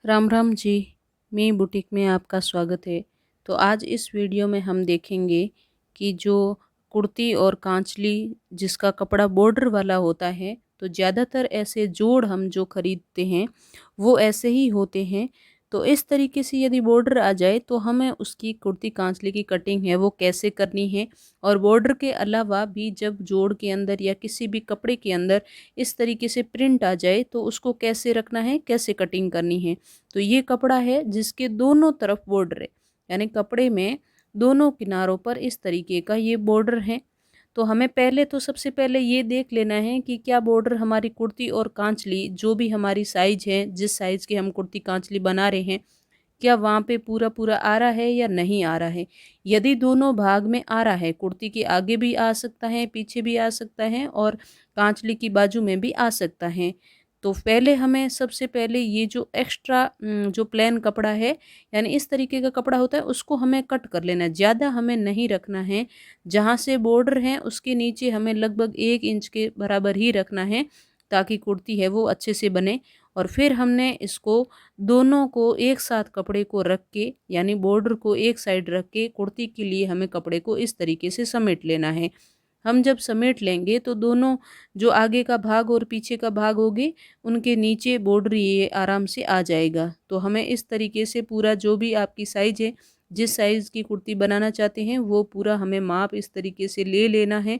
राम राम जी। मैं बुटीक में आपका स्वागत है। तो आज इस वीडियो में हम देखेंगे कि जो कुर्ती और कांचली जिसका कपड़ा बॉर्डर वाला होता है, तो ज़्यादातर ऐसे जोड़ हम जो खरीदते हैं वो ऐसे ही होते हैं। तो इस तरीके से यदि बॉर्डर आ जाए तो हमें उसकी कुर्ती कांचली की कटिंग है वो कैसे करनी है, और बॉर्डर के अलावा भी जब जोड़ के अंदर या किसी भी कपड़े के अंदर इस तरीके से प्रिंट आ जाए तो उसको कैसे रखना है, कैसे कटिंग करनी है। तो ये कपड़ा है जिसके दोनों तरफ बॉर्डर है, यानी कपड़े में दोनों किनारों पर इस तरीके का ये बॉर्डर है। तो हमें पहले तो सबसे पहले ये देख लेना है कि क्या बॉर्डर हमारी कुर्ती और कांचली जो भी हमारी साइज है, जिस साइज की हम कुर्ती कांचली बना रहे हैं, क्या वहाँ पे पूरा पूरा आ रहा है या नहीं आ रहा है। यदि दोनों भाग में आ रहा है, कुर्ती के आगे भी आ सकता है, पीछे भी आ सकता है और कांचली की बाजू में भी आ सकता है। तो पहले हमें सबसे पहले ये जो एक्स्ट्रा जो प्लेन कपड़ा है, यानी इस तरीके का कपड़ा होता है, उसको हमें कट कर लेना है। ज़्यादा हमें नहीं रखना है। जहाँ से बॉर्डर है उसके नीचे हमें लगभग 1 इंच के बराबर ही रखना है, ताकि कुर्ती है वो अच्छे से बने। और फिर हमने इसको दोनों को एक साथ कपड़े को रख के, यानी बॉर्डर को एक साइड रख के, कुर्ती के लिए हमें कपड़े को इस तरीके से समेट लेना है। हम जब समेट लेंगे तो दोनों जो आगे का भाग और पीछे का भाग होगे, उनके नीचे बॉर्डर ये आराम से आ जाएगा। तो हमें इस तरीके से पूरा जो भी आपकी साइज है, जिस साइज़ की कुर्ती बनाना चाहते हैं, वो पूरा हमें माप इस तरीके से ले लेना है।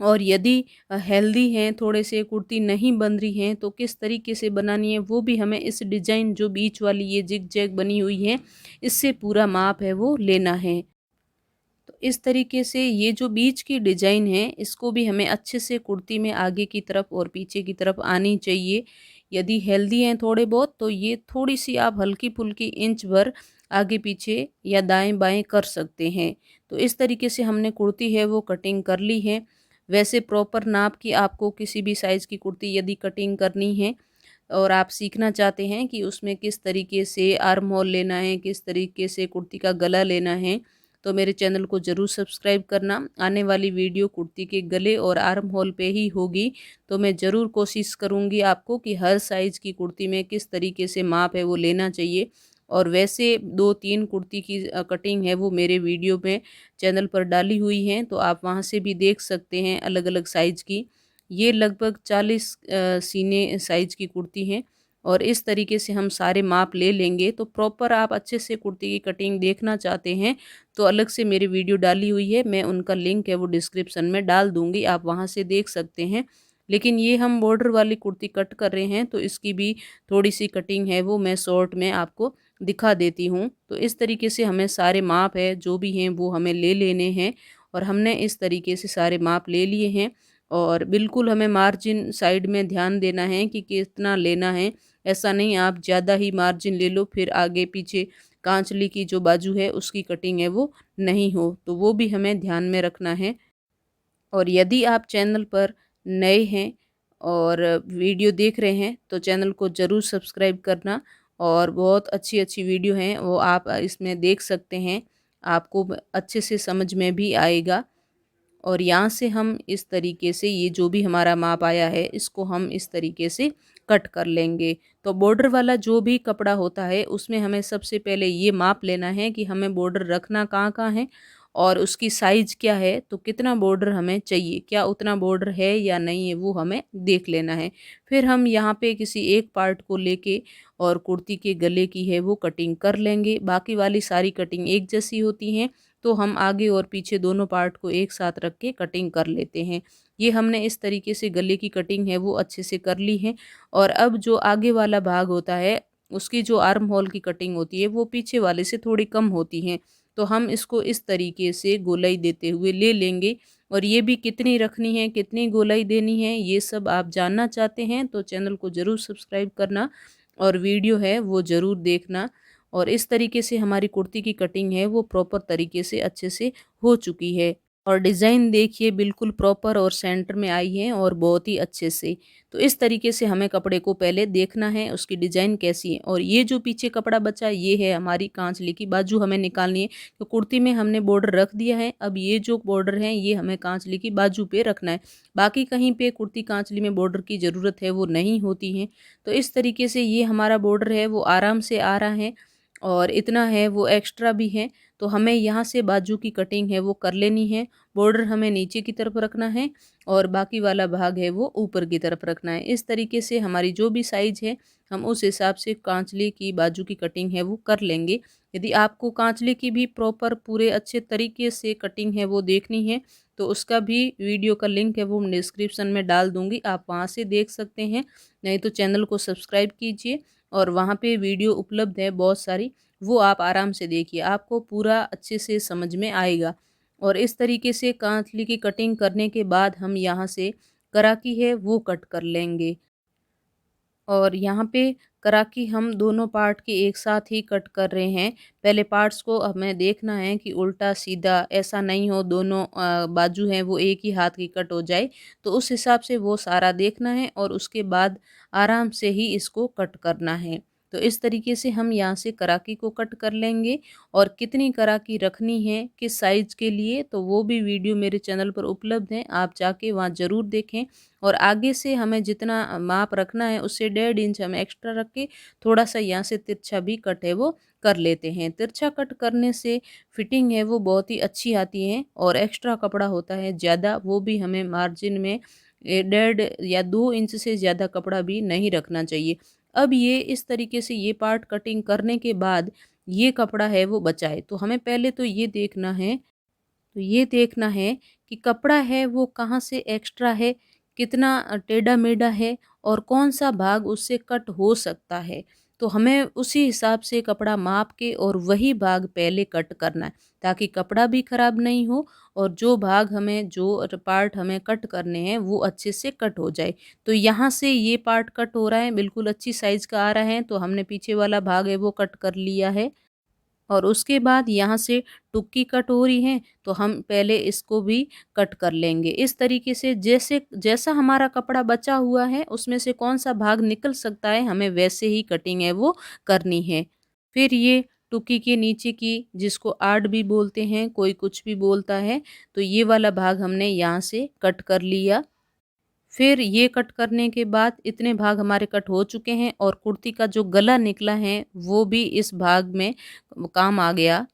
और यदि हेल्दी हैं, थोड़े से कुर्ती नहीं बन रही हैं, तो किस तरीके से बनानी है वो भी हमें इस डिज़ाइन जो बीच वाली ये जिग जैग बनी हुई है, इससे पूरा माप है वो लेना है। तो इस तरीके से ये जो बीच की डिज़ाइन है, इसको भी हमें अच्छे से कुर्ती में आगे की तरफ और पीछे की तरफ आनी चाहिए। यदि हेल्दी हैं थोड़े बहुत, तो ये थोड़ी सी आप हल्की फुल्की इंच भर आगे पीछे या दाएं बाएं कर सकते हैं। तो इस तरीके से हमने कुर्ती है वो कटिंग कर ली है। वैसे प्रॉपर नाप की आपको किसी भी साइज़ की कुर्ती यदि कटिंग करनी है और आप सीखना चाहते हैं कि उसमें किस तरीके से आर्म होल लेना है, किस तरीके से कुर्ती का गला लेना है, तो मेरे चैनल को ज़रूर सब्सक्राइब करना। आने वाली वीडियो कुर्ती के गले और आर्म होल पे ही होगी। तो मैं ज़रूर कोशिश करूँगी आपको कि हर साइज़ की कुर्ती में किस तरीके से माप है वो लेना चाहिए। और वैसे 2-3 कुर्ती की कटिंग है वो मेरे वीडियो में चैनल पर डाली हुई हैं, तो आप वहाँ से भी देख सकते हैं अलग-अलग साइज़ की। ये लगभग 40 सीने साइज़ की कुर्ती हैं। और इस तरीके से हम सारे माप ले लेंगे। तो प्रॉपर आप अच्छे से कुर्ती की कटिंग देखना चाहते हैं, तो अलग से मेरी वीडियो डाली हुई है, मैं उनका लिंक है वो डिस्क्रिप्शन में डाल दूँगी, आप वहाँ से देख सकते हैं। लेकिन ये हम बॉर्डर वाली कुर्ती कट कर रहे हैं, तो इसकी भी थोड़ी-सी कटिंग है वो मैं शॉर्ट में आपको दिखा देती हूँ। तो इस तरीके से हमें सारे माप है जो भी हैं वो हमें ले लेने हैं, और हमने इस तरीके से सारे माप ले लिए हैं। और बिल्कुल हमें मार्जिन साइड में ध्यान देना है कि कितना लेना है। ऐसा नहीं आप ज़्यादा ही मार्जिन ले लो, फिर आगे पीछे कांचली की जो बाजू है उसकी कटिंग है वो नहीं हो, तो वो भी हमें ध्यान में रखना है। और यदि आप चैनल पर नए हैं और वीडियो देख रहे हैं, तो चैनल को ज़रूर सब्सक्राइब करना। और बहुत अच्छी अच्छी वीडियो हैं वो आप इसमें देख सकते हैं, आपको अच्छे से समझ में भी आएगा। और यहाँ से हम इस तरीके से ये जो भी हमारा माप आया है, इसको हम इस तरीके से कट कर लेंगे। तो बॉर्डर वाला जो भी कपड़ा होता है उसमें हमें सबसे पहले ये माप लेना है कि हमें बॉर्डर रखना कहाँ-कहाँ है और उसकी साइज़ क्या है, तो कितना बॉर्डर हमें चाहिए, क्या उतना बॉर्डर है या नहीं है वो हमें देख लेना है। फिर हम यहाँ पे किसी एक पार्ट को लेके और कुर्ती के गले की है वो कटिंग कर लेंगे। बाकी वाली सारी कटिंग एक जैसी होती हैं, तो हम आगे और पीछे दोनों पार्ट को एक साथ रख के कटिंग कर लेते हैं। ये हमने इस तरीके से गले की कटिंग है वो अच्छे से कर ली है। और अब जो आगे वाला भाग होता है, उसकी जो आर्म होल की कटिंग होती है वो पीछे वाले से थोड़ी कम होती हैं। तो हम इसको इस तरीके से गोलाई देते हुए ले लेंगे। और ये भी कितनी रखनी है, कितनी गोलाई देनी है, ये सब आप जानना चाहते हैं तो चैनल को ज़रूर सब्सक्राइब करना और वीडियो है वो ज़रूर देखना। और इस तरीके से हमारी कुर्ती की कटिंग है वो प्रॉपर तरीके से अच्छे से हो चुकी है। और डिज़ाइन देखिए बिल्कुल प्रॉपर और सेंटर में आई है और बहुत ही अच्छे से। तो इस तरीके से हमें कपड़े को पहले देखना है उसकी डिज़ाइन कैसी है। और ये जो पीछे कपड़ा बचा ये है हमारी कांचली की बाजू हमें निकालनी है। तो कुर्ती में हमने बॉर्डर रख दिया है, अब ये जो बॉर्डर है ये हमें कांचली की बाजू पे रखना है। बाकी कहीं पे कुर्ती कांचली में बॉर्डर की ज़रूरत है वो नहीं होती है। तो इस तरीके से ये हमारा बॉर्डर है वो आराम से आ रहा है और इतना है वो एक्स्ट्रा भी है। तो हमें यहाँ से बाजू की कटिंग है वो कर लेनी है। बॉर्डर हमें नीचे की तरफ रखना है और बाकी वाला भाग है वो ऊपर की तरफ रखना है। इस तरीके से हमारी जो भी साइज़ है हम उस हिसाब से कांचली की बाजू की कटिंग है वो कर लेंगे। यदि आपको कांचली की भी प्रॉपर पूरे अच्छे तरीके से कटिंग है वो देखनी है तो उसका भी वीडियो का लिंक है वो मैं डिस्क्रिप्शन में डाल दूँगी, आप वहाँ से देख सकते हैं। नहीं तो चैनल को सब्सक्राइब कीजिए और वहाँ पे वीडियो उपलब्ध है बहुत सारी, वो आप आराम से देखिए, आपको पूरा अच्छे से समझ में आएगा। और इस तरीके से कांचली की कटिंग करने के बाद हम यहाँ से कराकी है वो कट कर लेंगे। और यहाँ पे कराकी हम दोनों पार्ट के एक साथ ही कट कर रहे हैं। पहले पार्ट्स को हमें देखना है कि उल्टा सीधा ऐसा नहीं हो, दोनों बाजू हैं वो एक ही हाथ की कट हो जाए। तो उस हिसाब से वो सारा देखना है और उसके बाद आराम से ही इसको कट करना है। तो इस तरीके से हम यहाँ से कराकी को कट कर लेंगे। और कितनी कराकी रखनी है किस साइज़ के लिए तो वो भी वीडियो मेरे चैनल पर उपलब्ध है, आप जाके वहाँ ज़रूर देखें। और आगे से हमें जितना माप रखना है उससे 1.5 इंच हम एक्स्ट्रा रख के थोड़ा सा यहाँ से तिरछा भी कट है वो कर लेते हैं। तिरछा कट करने से फिटिंग है वो बहुत ही अच्छी आती है और एक्स्ट्रा कपड़ा होता है ज़्यादा वो भी हमें मार्जिन में 1.5 या 2 इंच से ज़्यादा कपड़ा भी नहीं रखना चाहिए। अब ये इस तरीके से ये पार्ट कटिंग करने के बाद ये कपड़ा है वो बचा है, तो हमें पहले तो ये देखना है कि कपड़ा है वो कहाँ से एक्स्ट्रा है, कितना टेढ़ा-मेढ़ा है और कौन-सा भाग उससे कट हो सकता है। तो हमें उसी हिसाब से कपड़ा माप के और वही भाग पहले कट करना है, ताकि कपड़ा भी खराब नहीं हो और जो पार्ट हमें कट करने हैं वो अच्छे से कट हो जाए। तो यहाँ से ये पार्ट कट हो रहा है, बिल्कुल अच्छी साइज़ का आ रहा है, तो हमने पीछे वाला भाग है वो कट कर लिया है। और उसके बाद यहाँ से टुक्की कट हो रही है तो हम पहले इसको भी कट कर लेंगे। इस तरीके से जैसा हमारा कपड़ा बचा हुआ है उसमें से कौन-सा भाग निकल सकता है हमें वैसे ही कटिंग है वो करनी है। फिर ये टुक्की के नीचे की जिसको आर्ट भी बोलते हैं, कोई कुछ भी बोलता है, तो ये वाला भाग हमने यहाँ से कट कर लिया। फिर ये कट करने के बाद इतने भाग हमारे कट हो चुके हैं और कुर्ती का जो गला निकला है वो भी इस भाग में काम आ गया।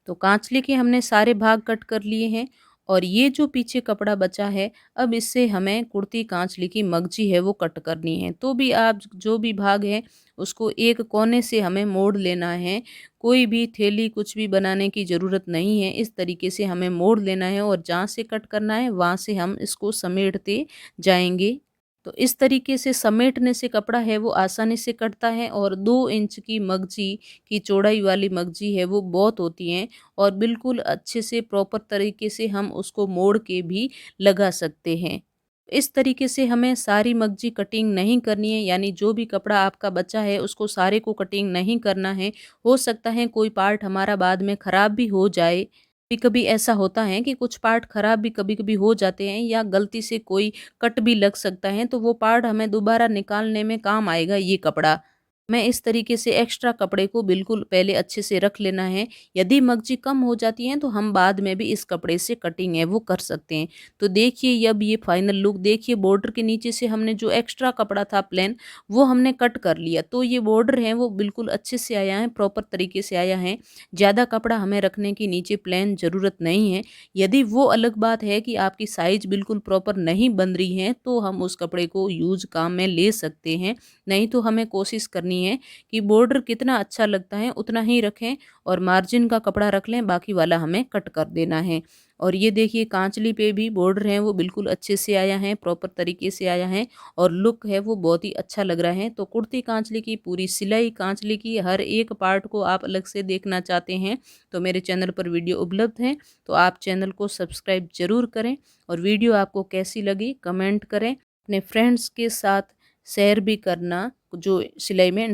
तो कांचले के हमने सारे भाग कट कर लिए हैं और ये जो पीछे कपड़ा बचा है अब इससे हमें कुर्ती कांचले की मगजी है वो कट करनी है। तो भी आप जो भी भाग है उसको एक कोने से हमें मोड़ लेना है। कोई भी थैली कुछ भी बनाने की ज़रूरत नहीं है, इस तरीके से हमें मोड़ लेना है और जहाँ से कट करना है वहाँ से हम इसको समेटते जाएंगे। तो इस तरीके से समेटने से कपड़ा है वो आसानी से कटता है और 2 इंच की मगजी की चौड़ाई वाली मगजी है वो बहुत होती हैं और बिल्कुल अच्छे से प्रॉपर तरीके से हम उसको मोड़ के भी लगा सकते हैं। इस तरीके से हमें सारी मगजी कटिंग नहीं करनी है, यानी जो भी कपड़ा आपका बचा है उसको सारे को कटिंग नहीं करना है। हो सकता है कोई पार्ट हमारा बाद में ख़राब भी हो जाए। कभी-कभी ऐसा होता है कि कुछ पार्ट ख़राब भी कभी-कभी हो जाते हैं या गलती से कोई कट भी लग सकता है, तो वो पार्ट हमें दोबारा निकालने में काम आएगा ये कपड़ा। मैं इस तरीके से एक्स्ट्रा कपड़े को बिल्कुल पहले अच्छे से रख लेना है। यदि मगजी कम हो जाती हैं तो हम बाद में भी इस कपड़े से कटिंग है वो कर सकते हैं। तो देखिए अब ये फाइनल लुक देखिए, बॉर्डर के नीचे से हमने जो एक्स्ट्रा कपड़ा था प्लेन वो हमने कट कर लिया। तो ये बॉर्डर है वो बिल्कुल अच्छे से आया है, प्रॉपर तरीके से आया है। ज़्यादा कपड़ा हमें रखने की नीचे प्लेन ज़रूरत नहीं है। यदि वो अलग बात है कि आपकी साइज़ बिल्कुल प्रॉपर नहीं बन रही है तो हम उस कपड़े को यूज़ काम में ले सकते हैं। नहीं तो हमें कोशिश करनी है कि बॉर्डर कितना अच्छा लगता है उतना ही रखें और मार्जिन का कपड़ा रख लें, बाकी वाला हमें कट कर देना है। और ये देखिए कांचली पे भी बॉर्डर है वो बिल्कुल अच्छे से आया है, प्रॉपर तरीके से आया है और लुक है वो बहुत ही अच्छा लग रहा है। तो कुर्ती कांचली की पूरी सिलाई, कांचली की हर एक पार्ट को आप अलग से देखना चाहते हैं तो मेरे चैनल पर वीडियो उपलब्ध है, तो आप चैनल को सब्सक्राइब ज़रूर करें। और वीडियो आपको कैसी लगी कमेंट करें, अपने फ्रेंड्स के साथ शेयर भी करना जो सिलाई में